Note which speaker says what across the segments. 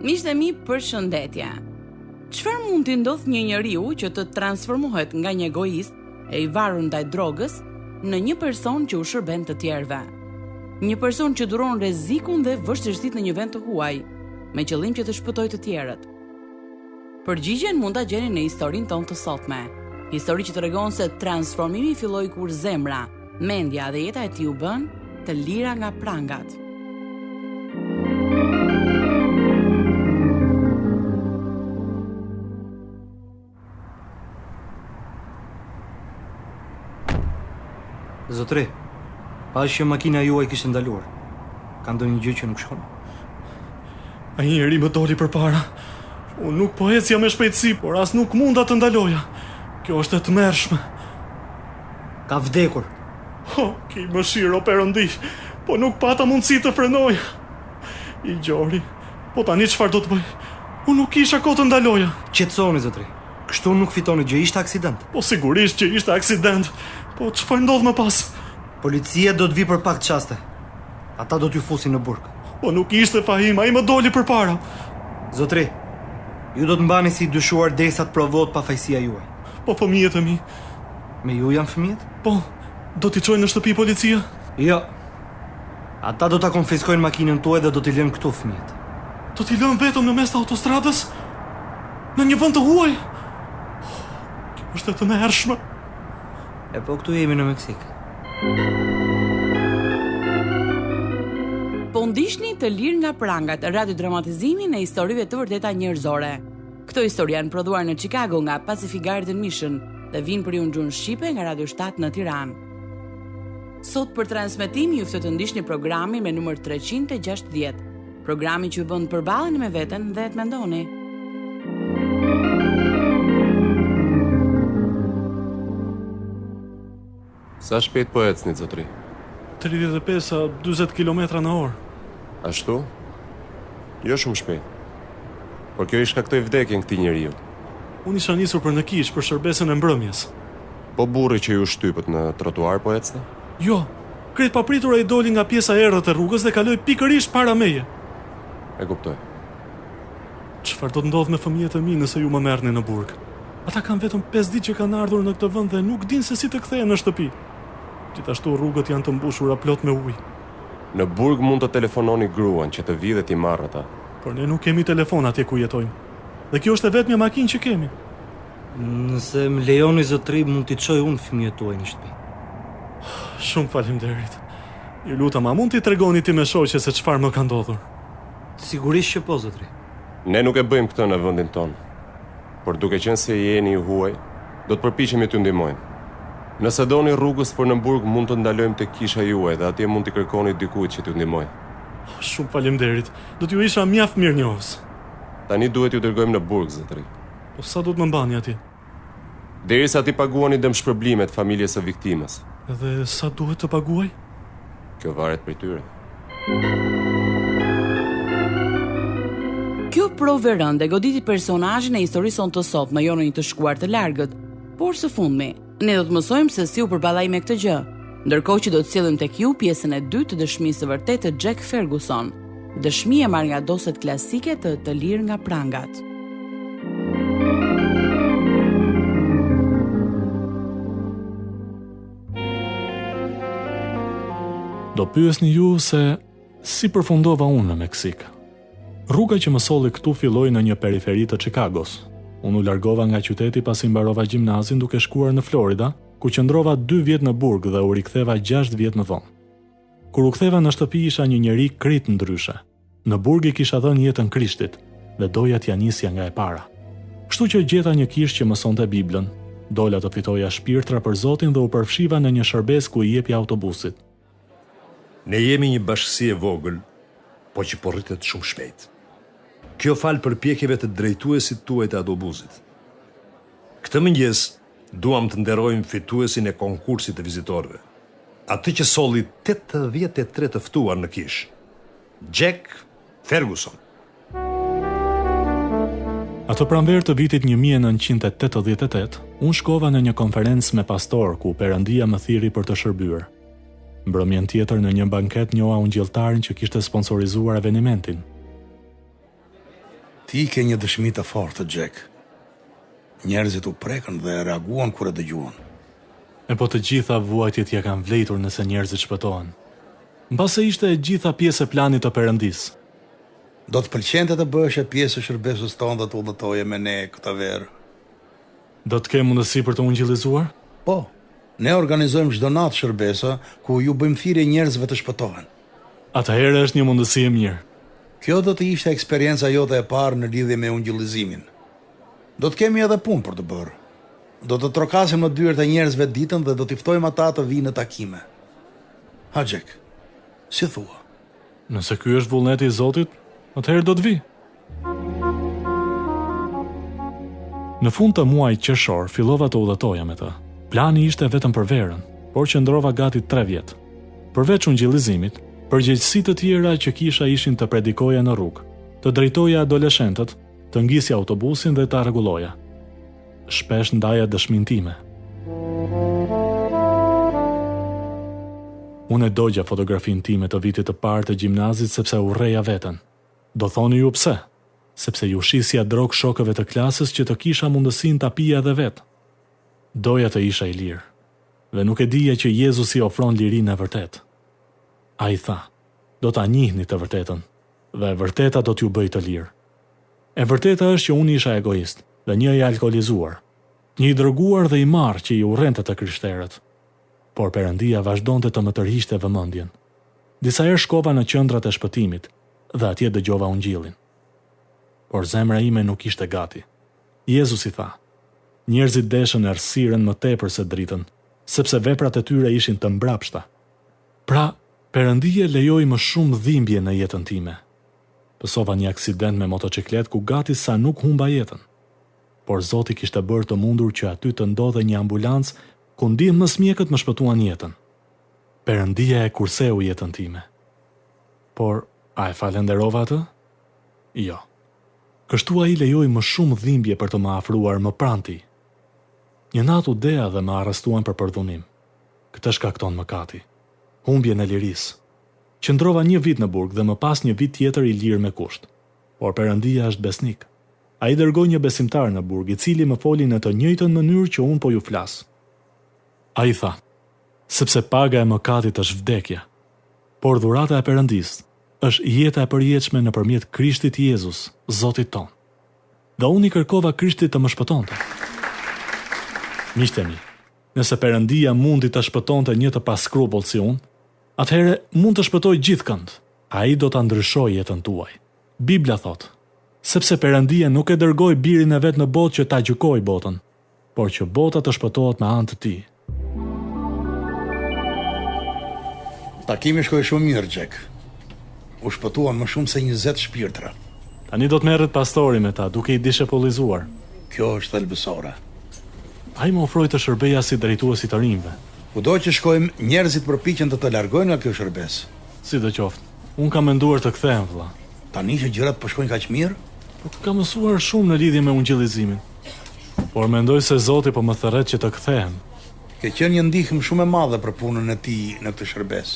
Speaker 1: Miqtë e mi, përshëndetje. Çfarë mund t'i ndodh një njeriu që të transformohet nga një egoist e I varur ndaj drogës në një person që u shërben të tjerëve? Një person që duron rrezikun dhe vështirësitë në një vend të huaj, me qëllim që të shpëtojë të tjerët. Përgjigjen mund ta gjeni në historinë tonë të sotme. Histori që tregon se transformimi filloi kur zemra, mendja dhe jeta e tij u bën të lira nga prangat.
Speaker 2: Zotri, pash që makina juaj kishte ndaluar. Ka ndonjë gjë që nuk shkon?
Speaker 3: Ai njeri më doli përpara. Unë nuk po ecja me shpejtësi, por as nuk munda të ndaloja. Kjo është e tmerrshme.
Speaker 2: Ka vdekur.
Speaker 3: Ki mëshirë o Perëndi, po nuk pata mundësi të frenoj. I gjori, po tani çfarë do të bëj? Unë nuk kisha kohë të ndaloja.
Speaker 2: Qetësoni zotri. Kështu nuk fitoni gjë, ishte aksident.
Speaker 3: Po sigurisht që ishte aksident. Po çfarë ndodh më pas?
Speaker 2: Policia do të vi për pak çaste. Ata do t'ju fusin në burg.
Speaker 3: Po nuk ishte fahim, ai më doli përpara.
Speaker 2: Zotri, ju do të mbani si dyshuar derisa të provohet pafajësia juaj.
Speaker 3: Po fëmijët e mi.
Speaker 2: Me ju janë fëmijët?
Speaker 3: Po, do t'i çojnë në shtëpi policia?
Speaker 2: Jo. Ata do ta konfiskojnë makinën tuaj dhe do t'i lënë këtu fëmijët.
Speaker 3: Do t'i lënë vetëm në mes të autostradës? Në një vend të huaj? Kjo është e tmerrshme.
Speaker 2: E po këtu jemi në Meksik.
Speaker 1: Po ndihni të lirë nga prangat, radiodramatizimin e historive të vërteta njerëzore. Këto histori janë prodhuar në Chicago nga Pacific Garden Mission dhe vinë për ju në gjuhën shqipe nga Radio 7 në Tiranë. Sot për transmetim ju ftoj të ndiqni programin me numër 360, programin që ju bën të përballeni me veten dhe të mendoni.
Speaker 4: Sa shpejt po ecni, zotri?
Speaker 3: 35-40 km/h.
Speaker 4: Ashtu? Jo shumë shpejt. Por kjo I shkaktoi vdekjen këtij njeriu.
Speaker 3: Unë isha nisur për në kish për shërbesën e mbrëmjes.
Speaker 4: Po burri që ju shtypët në trotuar po ecni?
Speaker 3: Jo, krejt papritur ai doli nga pjesa e errët e rrugës dhe kaloi pikërisht para meje.
Speaker 4: E kuptoj.
Speaker 3: Çfarë do të ndodh me fëmijët e mi nëse ju më merrni në burg? Ata kanë vetëm 5 ditë që kanë ardhur në këtë vend dhe nuk dinë se si të kthehen në shtëpi. Gjithashtu rrugët janë të mbushura plot me ujë.
Speaker 4: Në burg mund të telefononi gruan që të vi dhe t'i marrë ata.
Speaker 3: Por ne nuk kemi telefon atje ku jetojmë. Dhe kjo është e vetmja makinë që kemi.
Speaker 2: Nëse më lejoni zotri, mund t'i çoj unë fëmijët tuaj në shtëpi.
Speaker 3: Shumë faleminderit. Ju lutem, a mund t'i tregoni ti me shoqe se çfarë më ka ndodhur?
Speaker 2: Sigurisht që po zotri.
Speaker 4: Ne nuk e bëjmë këtë në vendin tonë. Por duke qenë se jeni ju huaj, do të përpiqemi t'ju ndihmojmë. Nëse doni rrugës për në burg, mund të ndalojmë te kisha juaj dhe atje mund t'i kërkoni dikujt që t'ju ndihmojë.
Speaker 3: Shumë faleminderit. Do t'ju isha mjaft mirënjohës.
Speaker 4: Tani duhet ju dërgojmë në burg, zotri.
Speaker 3: Po sa do të më mbani atje?
Speaker 4: Derisa t'i paguani dëmshpërblimet familjes së viktimës.
Speaker 3: Dhe sa duhet të paguaj?
Speaker 4: Kjo varet prej tyre.
Speaker 1: Kjo provë rënde goditi personazhin e historisë sonë të sotme, jo në një të shkuar të largët, por së fundmi, ne do të mësojmë se si u përballai me këtë gjë, ndërkohë që do të sillim tek ju pjesën e dytë të dëshmisë së vërtetë të Jack Ferguson, dëshmi e marrë nga doset klasike të lirë nga prangat.
Speaker 3: Do pyesni ju se si përfundova unë në Meksik. Rruga që më solli këtu filloi në një periferi të Chicagos. Unë u largova nga qyteti pasi mbarova gjimnazin duke shkuar në Florida, ku qëndrova 2 vjet në burg dhe u riktheva 6 vjet më vonë. Kur u ktheva në shtëpi isha një njeri krejt ndryshe. Në burg I kisha dhënë jetën Krishtit dhe doja t'ja nisja nga e para. Kështu që gjeta një kish që mësonte Biblën, dola të fitoja shpirtra për Zotin dhe u përfshiva në një shërbes ku I jepja autobusit.
Speaker 5: Ne jemi një bashkësi e vogël, po që po rritet shumë shpejt. Kjo fal përpjekjeve të drejtuesit tuaj të autobusit. Këtë mëngjes duam të nderojmë fituesin e konkursit të vizitorëve. Atë që solli 83 të ftuar në kish. Jack Ferguson.
Speaker 3: Atë pranverë të vitit 1988, unë shkova në një konferencë me pastor ku Perëndia më thirri për të shërbyer. Mbrëmjen tjetër në një banket njoha ungjilltarin që kishte sponsorizuar evenimentin.
Speaker 6: Ti ke një dëshmi të fortë, Jack. Njerëzit u prekën dhe reaguan kur e dëgjuan.
Speaker 3: E po të gjitha vuajtjet ja kanë vlejtur nëse njerëzit shpëtohen. Mbase ishte e gjitha pjesë e planit të Perëndisë.
Speaker 6: Do të pëlqente të bëhesh e pjesë e shërbesës tonë dhe të udhëtoje me ne këtë verë.
Speaker 3: Do të ke mundësi për të ungjillizuar?
Speaker 6: Po, ne organizojmë çdo natë shërbesa ku ju bëjmë thirrje njerëzve të shpëtohen.
Speaker 3: Atëherë është një mundësi e mirë.
Speaker 6: Kjo do të ishte eksperienca jote e parë në lidhje me ungjillizimin. Do të kemi edhe punë për të bërë. Do të trokasim në dyert e njerëzve ditën dhe do t'i ftojmë ata të vinë në takime. Ha, Jack, si thua?
Speaker 3: Nëse ky është vullneti i Zotit, atëherë do të vi. Në fund të muajit qershor fillova të udhëtoja me të. Plani ishte vetëm për verën, por qëndrova gati 3 vjet. Përveç ungjillizimit, përgjegjësitë të tjera që kisha ishin të predikoja në rrugë, të drejtoja adoleshentët, të ngisja autobusin dhe ta rregulloja. Shpesh ndaja dëshminë time. Unë e dogja fotografinë time të vitit të parë të gjimnazit sepse urreja veten. Do thoni ju pse? Sepse ju shisja drog shokëve të klasës që të kisha mundësinë ta pija edhe vet. Doja të isha i lirë, dhe nuk e dija që Jezusi ofron lirinë e vërtet. A i tha, do ta njihni të vërtetën, dhe e vërteta do t'ju bëj të lirë. E vërteta është që unë isha egoist, dhe një i alkoolizuar, një i dërguar dhe i marrë që i urrente të krishterët. Por Perëndia vazhdonte të më tërhiqte vëmendjen. Disa herë shkova në qendrat e shpëtimit dhe atje dëgjova ungjillin. Por zemra ime nuk ishte gati. Jezusi tha, njerëzit deshën errësirën më tepër se dritën, sepse veprat e tyre ishin të mbrapshta. Pra, Perëndia lejoi më shumë dhimbje në jetën time. Pësova një aksident me motociklet ku gati sa nuk humba jetën. Por Zoti kishte bërë të mundur që aty të ndodhe një ambulancë ku ndihmës mjekët më shpëtuan jetën. Perëndia e kurseu jetën time. Por, a e falenderova atë? Jo. Kështu ai lejoi më shumë dhimbje për të më afruar më pranë tij. Një natë u dea dhe më arrestuan për përdhunim. Këtë shkakton mëkati. Humbjen e lirisë. Qëndrova 1 vit në burg dhe më pas 1 vit tjetër i lirë me kusht. Por Perëndia është besnik. Ai dërgoi një besimtar në burg, i cili më foli në të njëjtën mënyrë që unë po ju flas. Ai tha, sepse paga e mëkatit është vdekja, por dhurata e Perëndisë është jeta e përjetshme nëpërmjet Krishtit Jezus, Zotit ton. Dhe unë i kërkova Krishtit të më shpëtonte. Miqtë mi, nëse Perëndia mundi të shpëtonte një të paskrupull si unë, atëherë mund të shpëtoj gjithëkënd. Ai do ta ndryshojë jetën tuaj. Bibla thot, sepse Perëndia nuk e dërgoi birin e vet në botë që ta gjykojë botën, por që bota të shpëtohet me anë të tij.
Speaker 6: Takimi shkoi shumë mirë, Jack. U shpëtuan më shumë se 20 shpirtra.
Speaker 3: Tani do të merret pastori me ta, duke i dishepullizuar.
Speaker 6: Kjo është thelbësore.
Speaker 3: Ai më ofroi të shërbeja si drejtuesi të rinjve.
Speaker 6: Kudo që shkojmë, njerëzit përpiqen të largojnë nga kjo shërbesë.
Speaker 3: Sidoqoftë, unë kam menduar të kthehem vëlla.
Speaker 6: Tani që gjërat po shkojnë kaq mirë,
Speaker 3: Po kam mësuar shumë në lidhje me ungjillizimin. Por mendoj se Zoti po më thërret që të kthehem.
Speaker 6: ke qenë një ndihmë shumë e madhe për punën e tij në këtë shërbesë.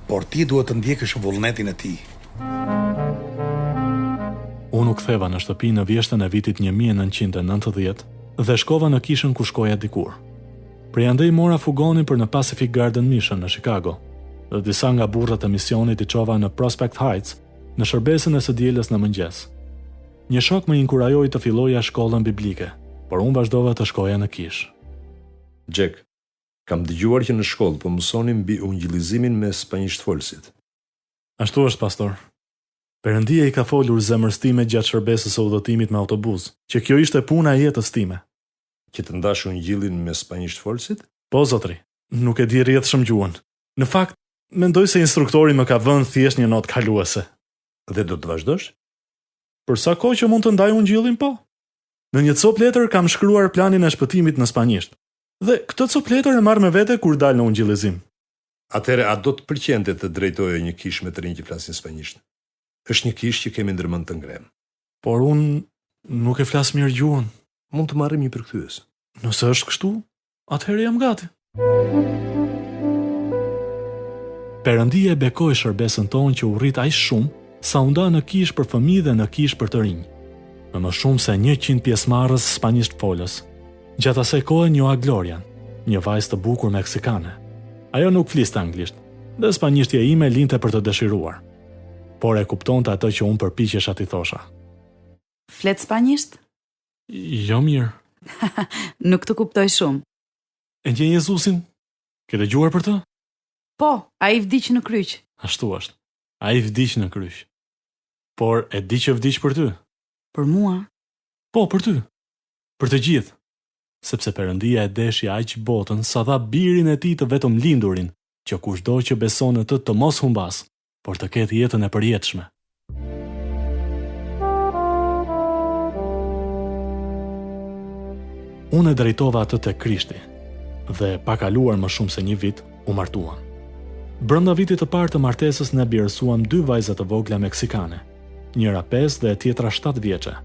Speaker 6: Por ti duhet të ndjekësh vullnetin e tij.
Speaker 3: Unë u ktheva në shtëpi në vjeshtën e vitit 1990 dhe shkova në kishën ku shkoja dikur. Prej andej mora fugonin për në Pacific Garden Mission në Chicago dhe disa nga burrat e misionit i çova në Prospect Heights në shërbesën e së dielës në mëngjes. Një shok më inkurajoi të filloja shkollën biblike, por unë vazhdova të shkoja në kishë.
Speaker 5: Jack, kam dëgjuar që në shkollë po mësonin mbi ungjillizimin me spanjishtfolësit.
Speaker 3: Ashtu është, pastor. Perëndia i ka folur zemrës time gjatë shërbesës së udhëtimit me autobus, që kjo ishte puna e jetës time.
Speaker 5: Që të ndash ungjillin me spanjishtfolësit?
Speaker 3: Po, zotri, nuk e di rrjedhshëm gjuhën. Në fakt, mendoj se instruktori më ka vënë thjesht një notë kaluese.
Speaker 5: Dhe do të vazhdosh?
Speaker 3: Për sa kohë që mund të ndaj ungjillin, po. Në një copë letër kam shkruar planin e shpëtimit në spanjisht. Dhe këtë copë letër e marr me vete kur dal në ungjillizim.
Speaker 5: Atëre, a do të pëlqente të drejtoje një kishë me të rinj që flasin spanjisht? Është një kishë që kemi ndërmend të ngrem.
Speaker 3: Por unë nuk e flas mirë gjuhën.
Speaker 5: Mund të marrim një përkthyes.
Speaker 3: Nëse është kështu, atëherë jam gati. Perëndia e bekoi shërbesën tonë që u rrit aq shumë sa u nda në kishë për fëmijë dhe në kishë për të rinj. me më shumë se 100 pjesëmarrës spanjisht folës. Gjatë asaj kohe njoha Glorian, një vajzë të bukur meksikane. Ajo nuk fliste anglisht, dhe spanjishtja ime linte për të dëshiruar. Por e kuptonte atë që unë përpiqesha t'i thosha.
Speaker 1: Flet spanjisht?
Speaker 3: Jo mirë.
Speaker 1: Nuk të kuptoj shumë.
Speaker 3: E ndjen Jezusin? Ke dëgjuar për të?
Speaker 1: Po, ai vdiq në kryq.
Speaker 3: Ashtu është. Ai vdiq në kryq. Por e di që vdiq për ty?
Speaker 1: Për mua?
Speaker 3: Po, për ty. Për të gjithë. Sepse Perëndia e deshi aq botën sa dha birin e tij të vetëm lindurin, që kushdo që beson në të mos humbas, por të ketë jetën e përjetshme. Unë e drejtova atë te Krishti, dhe pa kaluar më shumë se 1 vit, u martuam. Brenda vitit të parë të martesës ne birësuam 2 vajza të vogla meksikane, njëra 5 dhe e tjetra 7 vjeçe.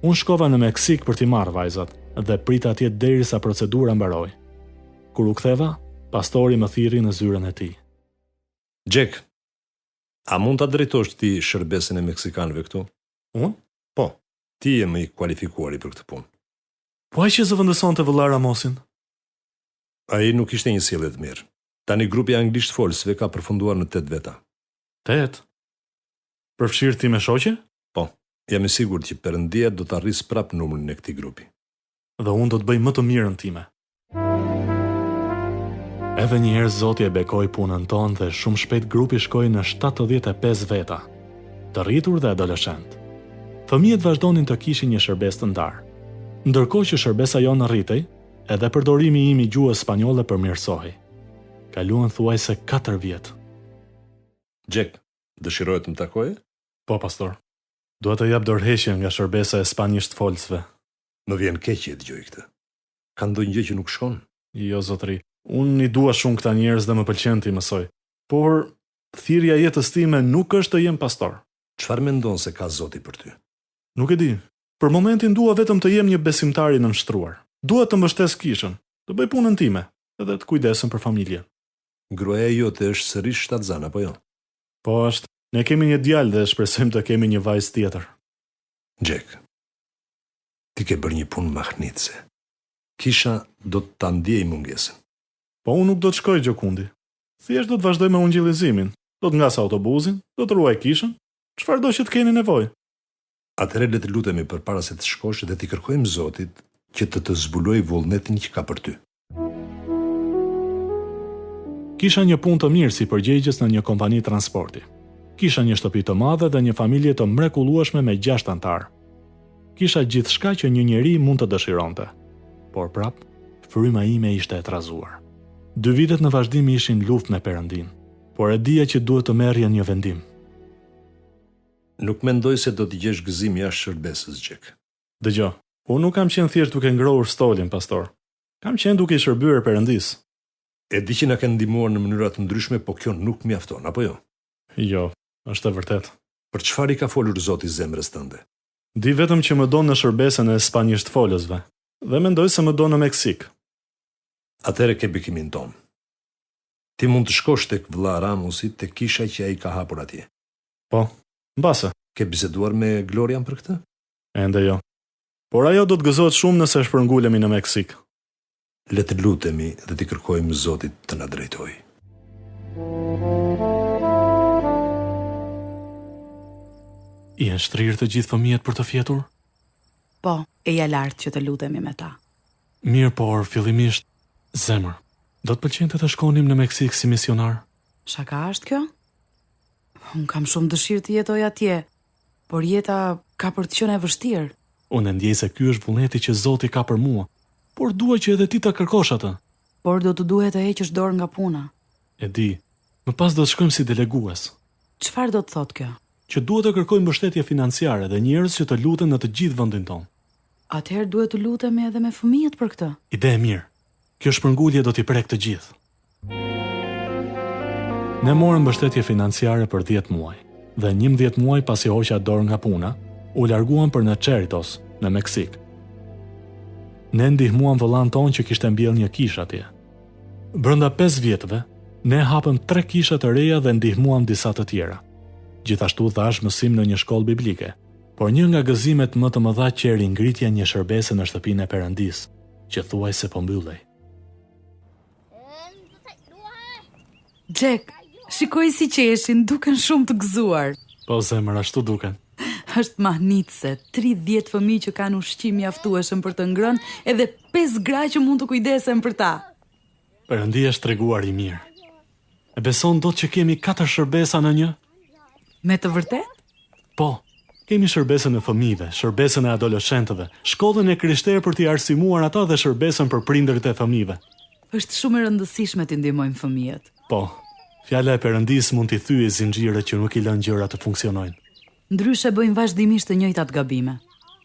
Speaker 3: Unë shkova në Meksik për t'i marrë vajzat dhe prita atje derisa procedura mbaroi. Kur u ktheva, pastori më thirri në zyrën e tij.
Speaker 5: Jack, a mund ta drejtosh ti shërbesin e meksikanëve këtu?
Speaker 3: Unë?
Speaker 5: Po, ti je më i kualifikuar për këtë punë.
Speaker 3: Po ai që zëvendëson të vëllar Ramosin?
Speaker 5: Ai nuk ishte një sjellje të mirë. Tani grupi anglisht folësve ka përfunduar në 8 veta.
Speaker 3: 8? Përfshirë ti me shoqe?
Speaker 5: Po, jam i sigurt që Perëndia do të arrisë prap numrin e këtij grupi.
Speaker 3: Dhe unë do të bëj më të mirën time. Edhe një herë Zoti e bekoi punën tonë dhe shumë shpejt grupi shkoi në 75 veta, të rritur dhe adoleshent. Fëmijët vazhdonin të kishin një shërbes të ndarë. Ndërkohë që shërbesa jonë rritej, edhe përdorimi im i gjuhës spanjolle përmirësohej. Kaluan thuajse 4 vjet.
Speaker 5: Jack, dëshirohet të më takoje?
Speaker 3: Po, pastor. Dua të jap dorëheqje nga shërbesa e spanjisht folësve.
Speaker 5: Më vjen keq që e dëgjoj këtë. Ka ndonjë gjë që nuk shkon?
Speaker 3: Jo, zotëri. Unë i dua shumë këta njerëz dhe më pëlqen të i mësoj. Por thirrja e jetës time nuk është të jem pastor.
Speaker 5: Çfarë mendon se ka Zoti për ty?
Speaker 3: Nuk e di. Për momentin dua vetëm të jem një besimtar i nënshtruar. Dua të mbështes kishën, të bëj punën time, edhe të kujdesem për familjen.
Speaker 5: Gruaja jote është sërish shtatzan apo jo?
Speaker 3: Po është. Ne kemi një djalë dhe shpresojmë të kemi një vajzë tjetër.
Speaker 5: Jack, ti ke bërë një punë mahnitse. Kisha do të ta ndjej mungesën.
Speaker 3: Po unë nuk do të shkoj Gjokundi. Thjesht do të vazhdoj me ungjillizimin. Do të ngas autobusin, do të ruaj kishën, çfarë do që të keni nevojë.
Speaker 5: Atëherë le të lutemi përpara se të shkosh dhe t'i kërkojmë Zotit që të zbulojë vullnetin që ka për ty.
Speaker 3: Kisha një punë të mirë si përgjegjës në një kompani transporti. Kisha një shtëpi të madhe dhe një familje të mrekullueshme me 6 anëtar. Kisha gjithçka që një njeri mund të dëshironte. Por prap, fryma ime ishte e trazuar. 2 vitet në vazhdim ishin luftë me Perëndin, por e dija që duhet të merrja një vendim.
Speaker 5: Nuk mendoj se do t'i gjesh gëzim jashtë shërbesës, Jack.
Speaker 3: Dëgjoj, unë nuk kam qenë thjesht duke ngrohur stolin, pastor. Kam qenë duke i shërbyer Perëndis.
Speaker 5: E di që na kanë ndihmuar në mënyra të ndryshme, po kjo nuk mjafton, apo jo?
Speaker 3: Jo, është e vërtet.
Speaker 5: Për çfarë i ka folur Zoti zemrës tënde?
Speaker 3: Di vetëm që më do në shërbesën e spanjisht folësve, dhe mendoj se më do në Meksik.
Speaker 5: Atëre ke bekimin ton. Ti mund të shkosh tek vëlla Ramosi, tek kisha që ai ka hapur atje.
Speaker 3: Po, mbase.
Speaker 5: Ke biseduar me Glorian për këtë?
Speaker 3: Ende jo. Por ajo do të gëzohet shumë nëse shpërngulemi në Meksik.
Speaker 5: Le të lutemi dhe t'i kërkojmë Zotit të na drejtojë.
Speaker 3: I janë shtrirë të gjithë fëmijët për të fjetur?
Speaker 1: Po, e ja lartë që të lutemi me ta.
Speaker 3: Mirë, por fillimisht, zemër, do të pëlqente të shkonim në Meksik si misionar?
Speaker 1: Shaka është kjo? Unë kam shumë dëshirë të jetoj atje, por jeta ka për të qenë e vështirë.
Speaker 3: Unë ndjej se ky është vullneti që Zoti ka për mua, por dua që edhe ti ta kërkosh atë.
Speaker 1: Por do të duhet të heqësh dorë nga puna.
Speaker 3: E di, më pas do të shkojmë si delegues.
Speaker 1: Çfarë do të thotë kjo?
Speaker 3: Që duhet të kërkojmë mbështetje financiare dhe njerëz që të luten në të gjithë vendin tonë.
Speaker 1: Atëherë duhet të lutemi edhe me fëmijët për këtë.
Speaker 3: Ide e mirë. Kjo shpërngulje do t'i prek të gjithë. Ne morëm mbështetje financiare për 10 muaj, dhe 11 muaj pasi hoqa dorë nga puna, u larguam për në Cerritos, në Meksik. Ne ndihmuam vëllain tonë që kishte mbjell një kishë atje. Brenda 5 vjetëve, ne hapëm 3 kisha të reja dhe ndihmuam disa të tjera. Gjithashtu thash mësim në një shkollë biblike, Por një nga gëzimet më të mëdha qeri ngritja një shërbese në shtëpinë e Perëndis, që thuajse po mbyllej.
Speaker 1: Jack, shikoj si qeshin, duken shumë të gëzuar.
Speaker 3: Po zemër, ashtu duken.
Speaker 1: Është mahnitse, 30 fëmijë që kanë ushqim mjaftueshëm për të ngrënë, edhe 5 gra që mund të kujdesen për ta.
Speaker 3: Perëndia është treguar i mirë. E beson dot që kemi 4 shërbesa në një?
Speaker 1: Me të vërtet?
Speaker 3: Po, kemi shërbesën e fëmijëve, shërbesën e adoleshentëve, shkollën e krishterë për t'i arsimuar ata dhe shërbesën për prindërit e fëmijëve.
Speaker 1: Është shumë e rëndësishme t'i ndihmojmë fëmijët.
Speaker 3: Po, fjala e Perëndis mund t'i thyejë zinxhirët që nuk i lënë gjërat të funksionojnë.
Speaker 1: Ndryshe bëjmë vazhdimisht të njëjtat gabime.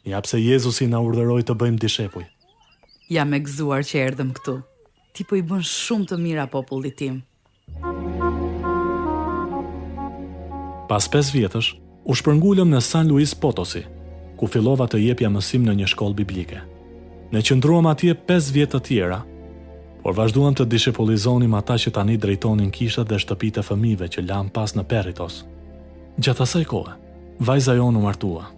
Speaker 3: Ja pse Jezusi na urdhëroi të bëjmë dishepuj.
Speaker 1: Jam e gëzuar që erdhëm këtu. Ti po i bën shumë të mira popullit tim.
Speaker 3: Pas 5 vjetësh, u shpërngulëm në San Luis Potosi, ku fillova të jepja mësim në një shkollë biblike. Ne qëndruam atje 5 vjet të tjera, por vazhduam të dishepullizonim ata që tani drejtonin kishat dhe shtëpitë e fëmijëve që lam pas në Perritos. Gjatë asaj kohe, vajza jonë u martua.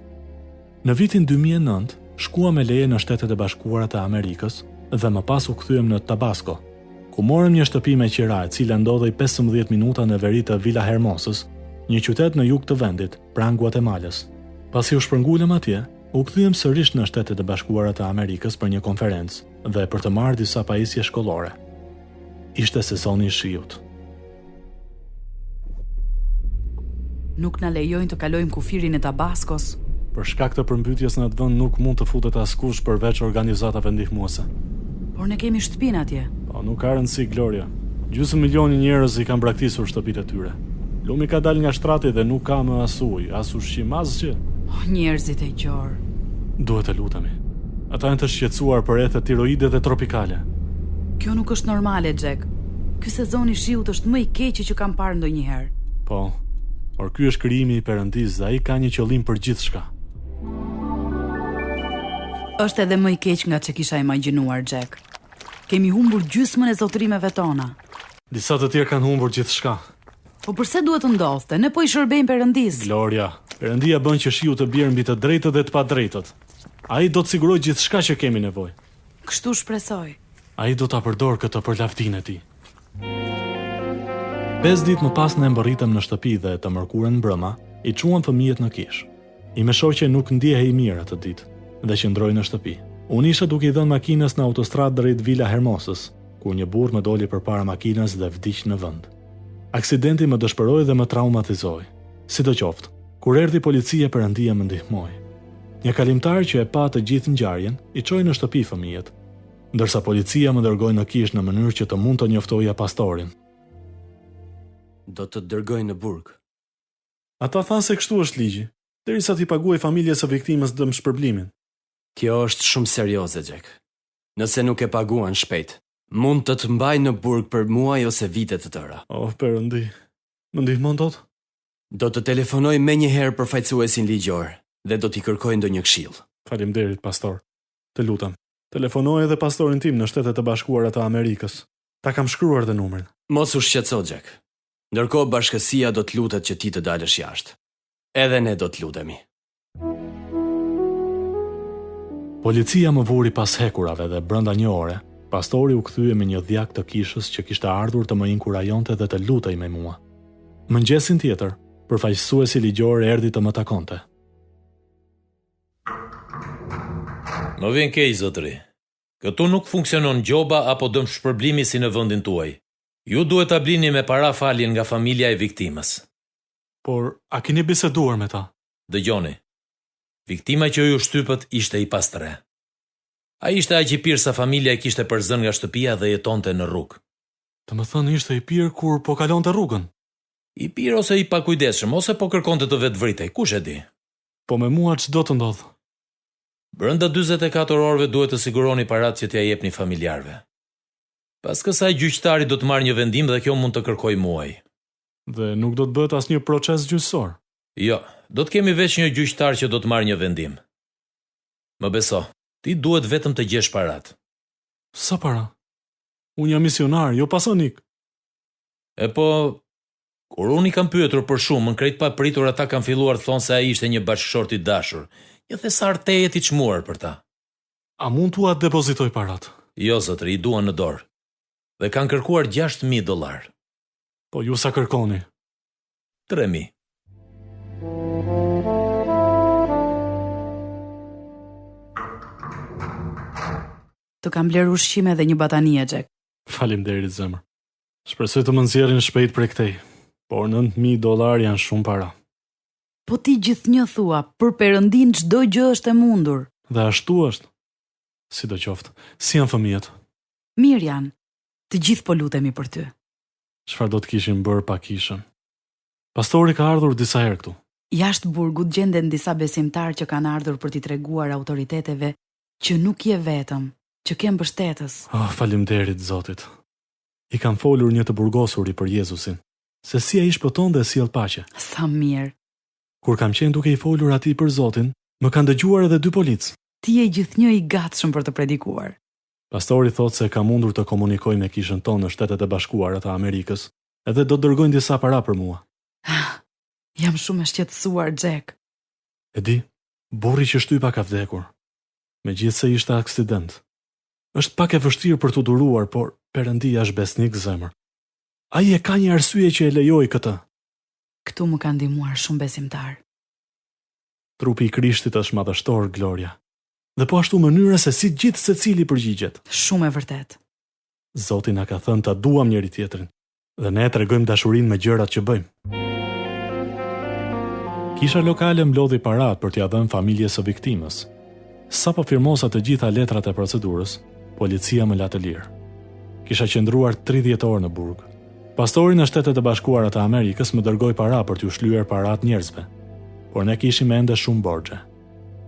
Speaker 3: Në vitin 2009, shkuam me leje në Shtetet e Bashkuara të Amerikës dhe më pas u kthyem në Tabasco, ku morëm një shtëpi me qira e cila ndodhej 15 minuta në veri të Villa Hermosës, një qytet në jug të vendit, pranë Guatemalës. Pasi u shpërngulëm atje, u kthyem sërish në Shtetet e Bashkuara të Amerikës për një konferencë dhe për të marrë disa pajisje shkollore. Ishte sezoni i shiut.
Speaker 1: Nuk na lejojnë të kalojmë kufirin e Tabaskos.
Speaker 3: Për shkak të përmbytjes në atë vend nuk mund të futet askush përveç organizatave ndihmuese.
Speaker 1: Por ne kemi shtëpinë atje.
Speaker 3: Po nuk ka rëndësi, Gloria. Gjysmë milioni njerëz i kanë braktisur shtëpitë e tyre. Lumi ka dalë nga shtrati dhe nuk ka më as ujë, as ushqim, asgjë.
Speaker 1: Njerëzit e gjor.
Speaker 3: Duhet të lutemi. Ata janë të shqetësuar për rrethet tiroide dhe tropikale.
Speaker 1: Kjo nuk është normale, Jack. Ky sezon i shiut është më i keqi që kam parë ndonjëherë.
Speaker 3: Po, por ky është krijimi i Perëndis dhe ai ka një qëllim për gjithçka.
Speaker 1: Është edhe më i keq nga që kisha imagjinuar, Jack. Kemi humbur gjysmën e zotërimeve tona.
Speaker 3: Disa të tjerë kanë humbur gjithçka.
Speaker 1: Po përse duhet të ndodhte? Ne po i shërbejmë Perëndis.
Speaker 3: Gloria, Perëndia bën që shiu të bjerë mbi të drejtët dhe të padrejtët. Ai do të sigurojë gjithçka që kemi nevojë.
Speaker 1: Kështu shpresoj.
Speaker 3: Ai do ta përdor këtë për lavdinë e tij. 5 ditë më pas ne mbërritëm në shtëpi dhe të mërkurën mbrëma, i çuan fëmijët në kish. I me shoqe nuk ndjehej mirë atë ditë dhe qëndroi në shtëpi. Unë isha duke i dhënë makinës në autostradë drejt Villa Hermosës, kur një burr më doli përpara makinës dhe vdiq në vend. Aksidenti më dëshpëroi dhe më traumatizoi. Sidoqoftë, kur erdhi policia, Perëndia më ndihmoi. Një kalimtar që e pa të gjithë ngjarjen i çoi në shtëpi fëmijët, ndërsa policia më dërgoi në kish në mënyrë që të mund të njoftoja pastorin.
Speaker 7: Do të dërgoj në burg.
Speaker 3: Ata thanë se kështu është ligji, derisa t'i paguaj familjes së viktimës dëmshpërblimin.
Speaker 7: Kjo është shumë serioze, Jack. Nëse nuk e paguan shpejt, mund të të mbaj në burg për muaj ose vite të tëra.
Speaker 3: Perëndi, më ndihmon dot?
Speaker 7: Do të telefonoj menjëherë përfaqësuesin ligjor dhe do t'i kërkoj ndonjë këshill.
Speaker 3: Faleminderit, pastor. Të lutem. Telefonoj edhe pastorin tim në Shtetet e Bashkuara të Amerikës. Ta kam shkruar dhe numrin.
Speaker 7: Mos u shqetëso, Jack. Ndërkohë bashkësia do të lutet që ti të dalësh jashtë. Edhe ne do të lutemi.
Speaker 3: Policia më vuri pas hekurave dhe brenda një ore, pastori u kthye me një djak të kishës që kishte ardhur të më inkurajonte dhe të lutej me mua. Mëngjesin tjetër, përfaqësuesi ligjor erdhi të më takonte.
Speaker 8: Më vjen keq, zotëri. Këtu nuk funksionon gjoba apo dëmshpërblimi si në vendin tuaj. Ju duhet ta blini me para faljen nga familja e viktimës.
Speaker 3: Por, a keni biseduar me ta?
Speaker 8: Dëgjoni. Viktima që ju shtypët ishte i pastre. Ai ishte aq i pirë sa familja e kishte përzën nga shtëpia dhe jetonte në rrugë.
Speaker 3: Të më thënë ishte i pirë kur po kalonte rrugën?
Speaker 8: I pirë ose i pakujdesshëm, ose po kërkonte të vetë vritej, kush e di?
Speaker 3: Po me mua ç'do të ndodh?
Speaker 8: Brenda 44 orëve duhet të siguroni paratë që t'ia jepni familjarëve. Pas kësaj gjyqtari do të marrë një vendim dhe kjo mund të kërkoj muaj.
Speaker 3: Dhe nuk do të bëhet asnjë proces gjyqësor?
Speaker 8: Jo, do të kemi veç një gjyqtar që do të marrë një vendim. Më beso, ti duhet vetëm të gjesh paratë.
Speaker 3: Sa para? Unë jam misionar, jo pasonik.
Speaker 8: E po, Kur unë i kam pyetur për shumën, krejt pa pritur ata kanë filluar të thonë se ai ishte një bashkëshort i dashur. Jo the sa artejet i çmuar për ta.
Speaker 3: A mund t'ua depozitoj parat?
Speaker 8: Jo, zotëri, i duan në dorë. Dhe kanë kërkuar $6,000.
Speaker 3: Po ju sa kërkoni?
Speaker 8: 3,000.
Speaker 1: Të kam bler ushqime dhe një batanie, Jack.
Speaker 3: Faleminderit zemër. Shpresoj të më nxjerrin shpejt prej këtej, por $9,000 janë shumë para.
Speaker 1: Po ti gjithnjë thua, për Perëndin çdo gjë është e mundur.
Speaker 3: Dhe ashtu është. Sidoqoftë, si janë fëmijët?
Speaker 1: Mirë janë. Të gjithë po lutemi për ty.
Speaker 3: Çfarë do të kishin bërë pa kishën? Pastori ka ardhur disa herë këtu.
Speaker 1: Jashtë burgut gjenden disa besimtarë që kanë ardhur për t'i treguar autoriteteve që nuk je vetëm, që ke mbështetës.
Speaker 3: Faleminderit Zotit. I kanë folur një të burgosuri për Jezusin, se si ai shpëton dhe sjell paqe.
Speaker 1: Sa mirë.
Speaker 3: Kur kam qenë duke i folur atij për Zotin, më kanë dëgjuar edhe 2 policë.
Speaker 1: Ti je gjithnjë i gatshëm për të predikuar.
Speaker 3: Pastori thotë se ka mundur të komunikoj me kishën tonë në Shtetet e Bashkuara të Amerikës, edhe do të dërgojnë disa para për mua.
Speaker 1: Jam shumë e shqetësuar, Jack.
Speaker 3: E di, burri që shtypa ka vdekur. Megjithse ishte aksident. Është pak e vështirë për t'u duruar, por Perëndia është besnik zemër. Ai e ka një arsye që e lejoi këtë.
Speaker 1: Këtu më kanë ndihmuar shumë besimtar.
Speaker 3: Trupi i Krishtit është madhështor, Gloria. Dhe po ashtu mënyra se si gjithë secili përgjigjet.
Speaker 1: Shumë e vërtet.
Speaker 3: Zoti na ka thënë ta duam njëri tjetrin, dhe ne tregojmë dashurinë me gjërat që bëjmë. Kisha lokale mlodhi parat për t'ia dhënë familjes së viktimës. Sapo firmosa të gjitha letrat e procedurës, policia më la të lirë. Kisha qëndruar 30 orë në burg. Pastori në Shtetet e Bashkuara të Amerikës më dërgoi para për t'u shlyer parat njerëzve, por ne kishim ende shumë borxhe.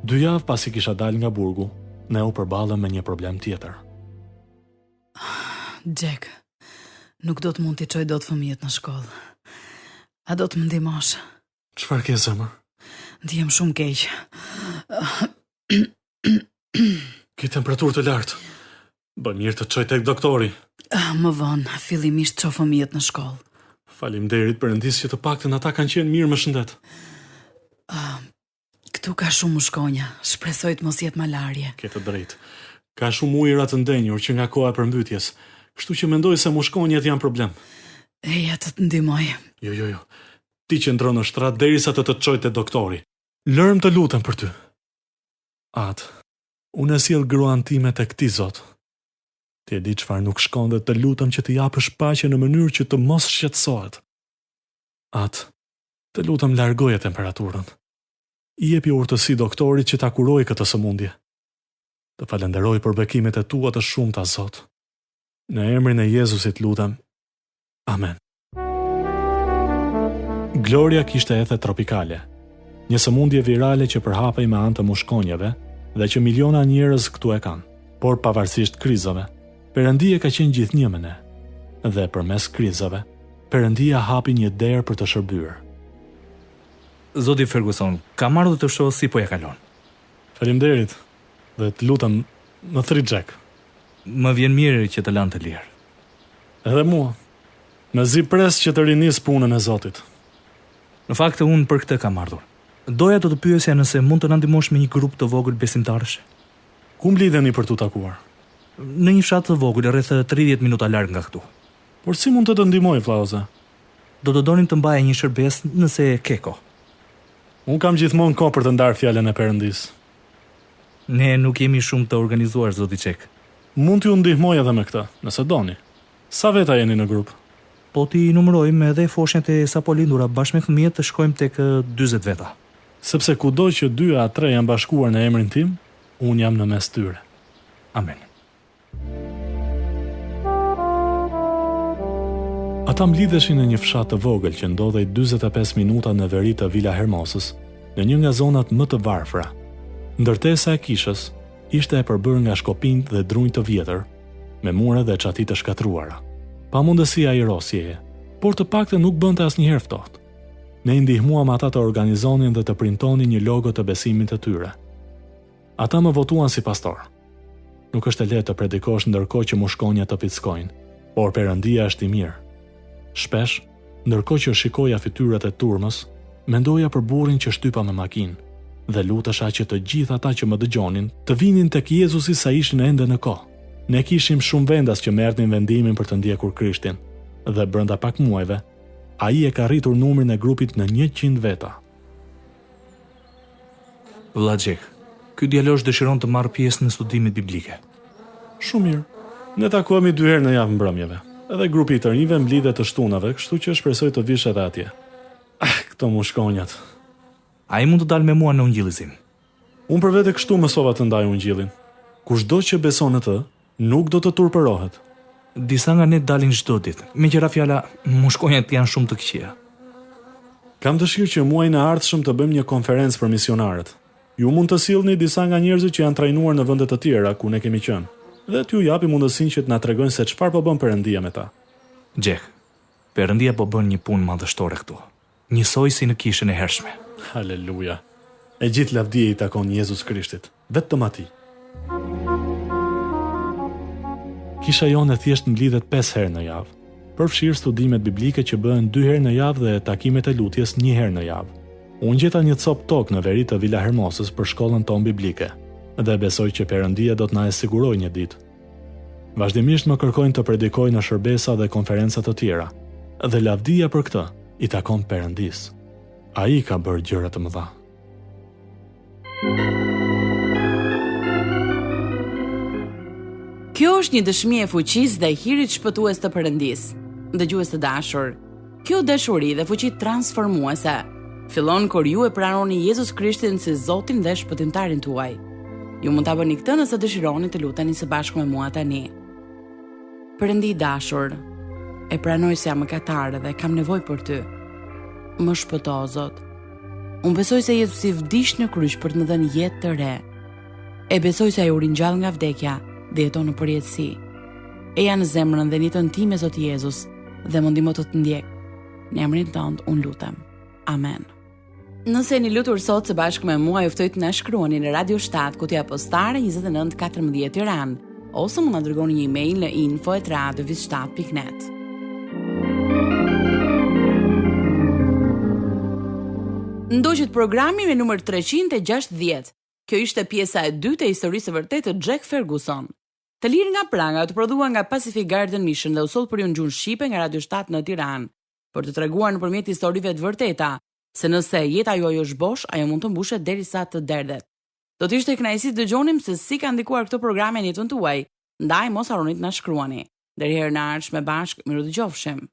Speaker 3: 2 javë pasi kisha dalë nga burgu, ne u përballëm me një problem tjetër.
Speaker 1: Jack, nuk do të mund t'i çoj dot fëmijët në shkollë. A do të më ndihmosh?
Speaker 3: Çfarë ke zemër?
Speaker 1: Ndihem shumë keq.
Speaker 3: Ke temperaturë të lartë. Bë mirë të çoj tek doktori.
Speaker 1: Më vonë, fillimisht ço fëmijët në shkollë.
Speaker 3: Faleminderit Perëndis që të paktën ata kanë qenë mirë më shëndet.
Speaker 1: Këtu ka shumë mushkonja, shpresoj të mos jetë malarje.
Speaker 3: Ke të drejtë. Ka shumë ujëra të ndenjur që nga koha e përmbytjes, kështu që mendoj se mushkonjet janë problem.
Speaker 1: Eja të të ndihmoj.
Speaker 3: Jo. Ti qëndro në shtrat derisa të çoj te doktori. Lërm të lutem për ty. Unë e sjell gruan time tek ti, Zot. Ti e di çfarë nuk shkon dhe të lutem që të japësh paqe në mënyrë që të mos shqetësohet. Të lutem largoje temperaturën. I jepi urtësi doktorit që ta kurojë këtë sëmundje. Të falenderoj për bekimet e tua të shumta, Zot. Në emrin e Jezusit lutem. Amen. Gloria kishte ethe tropikale, një sëmundje virale që përhapej me anë të mushkonjeve dhe që miliona njerëz këtu e kanë. Por pavarësisht krizave, Perëndia ka qenë gjithnjë me ne. Dhe përmes krizave, Perëndia hapi një derë për të shërbyer.
Speaker 9: Zoti Ferguson, kam ardhur të shoh si po ja kalon.
Speaker 3: Faleminderit. Dhe të lutem, më thri Jack.
Speaker 9: Më vjen mirë që të lanë të lirë.
Speaker 3: Edhe mua. Mezi pres që të rinis punën e Zotit.
Speaker 9: Në fakt unë për këtë kam ardhur. Doja të pyesja nëse mund të na ndihmosh me një grup të vogël besimtarësh.
Speaker 3: Ku mblidheni për t'u takuar?
Speaker 9: Në një fshat të vogël, rreth 30 minuta larg nga këtu.
Speaker 3: Por si mund të ndihmoj, vllauze?
Speaker 9: Do të donim të mbaje një shërbes nëse ke kohë.
Speaker 3: Unë kam gjithmonë kohë për të ndarë fjalën e Perëndis.
Speaker 9: Ne nuk jemi shumë të organizuar, zoti Çek.
Speaker 3: Mund t'ju ndihmoj edhe me këtë, nëse doni. Sa veta jeni në grup?
Speaker 9: Po ti numërojmë edhe foshnjat e sapo lindura bashkë me fëmijët të shkojmë tek 40 veta.
Speaker 3: Sepse kudo që 2 a 3 janë bashkuar në emrin tim, unë jam në mes tyre.
Speaker 9: Amen.
Speaker 3: Ata mblidheshin në një fshat të vogël që ndodhej 45 minuta në veri të Vila Hermosës, në një nga zonat më të varfra. Ndërtesa e kishës ishte e përbërë nga shkopinj dhe drunj të vjetër, me mure dhe çati të shkatruara. Pa mundësi ajrosjeje, por të paktën nuk bënte asnjëherë ftohtë. Ne i ndihmuam ata të organizonin dhe të printonin një logo të besimit të tyre. Ata më votuan si pastor. Nuk është e lehtë të predikosh ndërkohë që mushkonjat të pickojnë, por Perëndia është i mirë. Shpesh, Ndërkohë që shikoja fytyrat e turmës, mendoja për burrin që shtypa me makinë dhe lutesha që të gjithë ata që më dëgjonin të vinin tek Jezusi sa ishin ende në kohë. Ne kishim shumë vendas që merrnin vendimin për të ndjekur Krishtin, dhe brenda pak muajve, ai e ka rritur numrin e grupit në 100 veta.
Speaker 9: Vëlla Jack, ky djalosh dëshiron të marrë pjesë në studimet biblike.
Speaker 3: Shumë mirë. Ne takohemi 2 herë në javë mbrëmjeve. Edhe grupi i të rinjve mblidhet të shtunave, kështu që shpresoj të vish edhe atje. Këto mushkonjat.
Speaker 9: Ai mund të dalë me mua në ungjillizim.
Speaker 3: Unë për vete kështu mësova të ndaj ungjillin. Kushdo që beson në të, nuk do të turpërohet.
Speaker 9: Disa nga ne dalin çdo ditë, me qira fjala, mushkonjat janë shumë të këqija.
Speaker 3: Kam dëshirë që muajin e ardhshëm të bëjmë një konferencë për misionarët. Ju mund të sillni disa nga njerëzit që janë trajnuar në vende të tjera ku ne kemi qenë, dhe t'ju japi mundësinë që të na tregojnë se çfarë po bën Perëndia me ta.
Speaker 9: Jack, Perëndia po bën një punë madhështore këtu. Njësoj si në kishën e hershme.
Speaker 3: Haleluja. E gjithë lavdia i takon Jezus Krishtit, vetëm atij. Kisha jone thjesht mblidhet 5 herë në javë, përfshirë studimet biblike që bëhen 2 herë në javë dhe takimet e lutjes 1 herë në javë. Unë gjeta një cop tokë në veri të Vila Hermosës për shkollën tonë biblike, dhe besoj që Perëndia do të na e sigurojë një ditë. Vazhdimisht më kërkojnë të predikoj në shërbesa dhe konferenca të tjera, dhe lavdia për këtë i takon Perëndisë. Ai ka bërë gjëra të mëdha.
Speaker 1: Kjo është një dëshmi e fuqisë dhe hirit shpëtues të Perëndisë. Dëgjues të dashur, kjo dashuri dhe fuqi transformuese fillon kur ju e pranoni Jezus Krishtin si Zotin dhe Shpëtimtarin tuaj. Ju mund ta bëni këtë nëse dëshironi të luteni së bashku me mua tani. Perëndi i dashur, e pranoj se jam mëkatare dhe kam nevojë për ty. Më shpëto, Zot. Unë besoj se Jezusi vdiq në kryq për të më dhënë jetë të re. E besoj se ai u ringjall nga vdekja dhe jeton në përjetësi. E janë zemrën dhe jetën time, Zot Jezus, dhe më ndihmo të ndjek. Në emrin tënd unë lutem. Amen. Nëse jeni lutur sot së bashku me mua, ju ftoj të na shkruani në Radio 7 Kutia Postare 2914 Tiranë, ose mund na dërgoni një email në info@radiovis7.net. Ndoqët programi me numër 360. Kjo ishte pjesa e dytë e historisë së vërtetë të Jack Ferguson. Të lirë nga pranga, të prodhuar nga Pacific Garden Mission dhe u soll për ju në gjuhën shqipe nga Radio 7 në Tiranë, për të treguar nëpërmjet historive të vërteta se nëse jeta juaj është bosh, ajo mund të mbushet derisa të derdhet. Do të ishte kënaqësi të dëgjonim se si ka ndikuar këtë program në jetën tuaj. Ndaj mos harroni të na shkruani. Deri herë në ardhshme bashkë, miru dëgjofshim.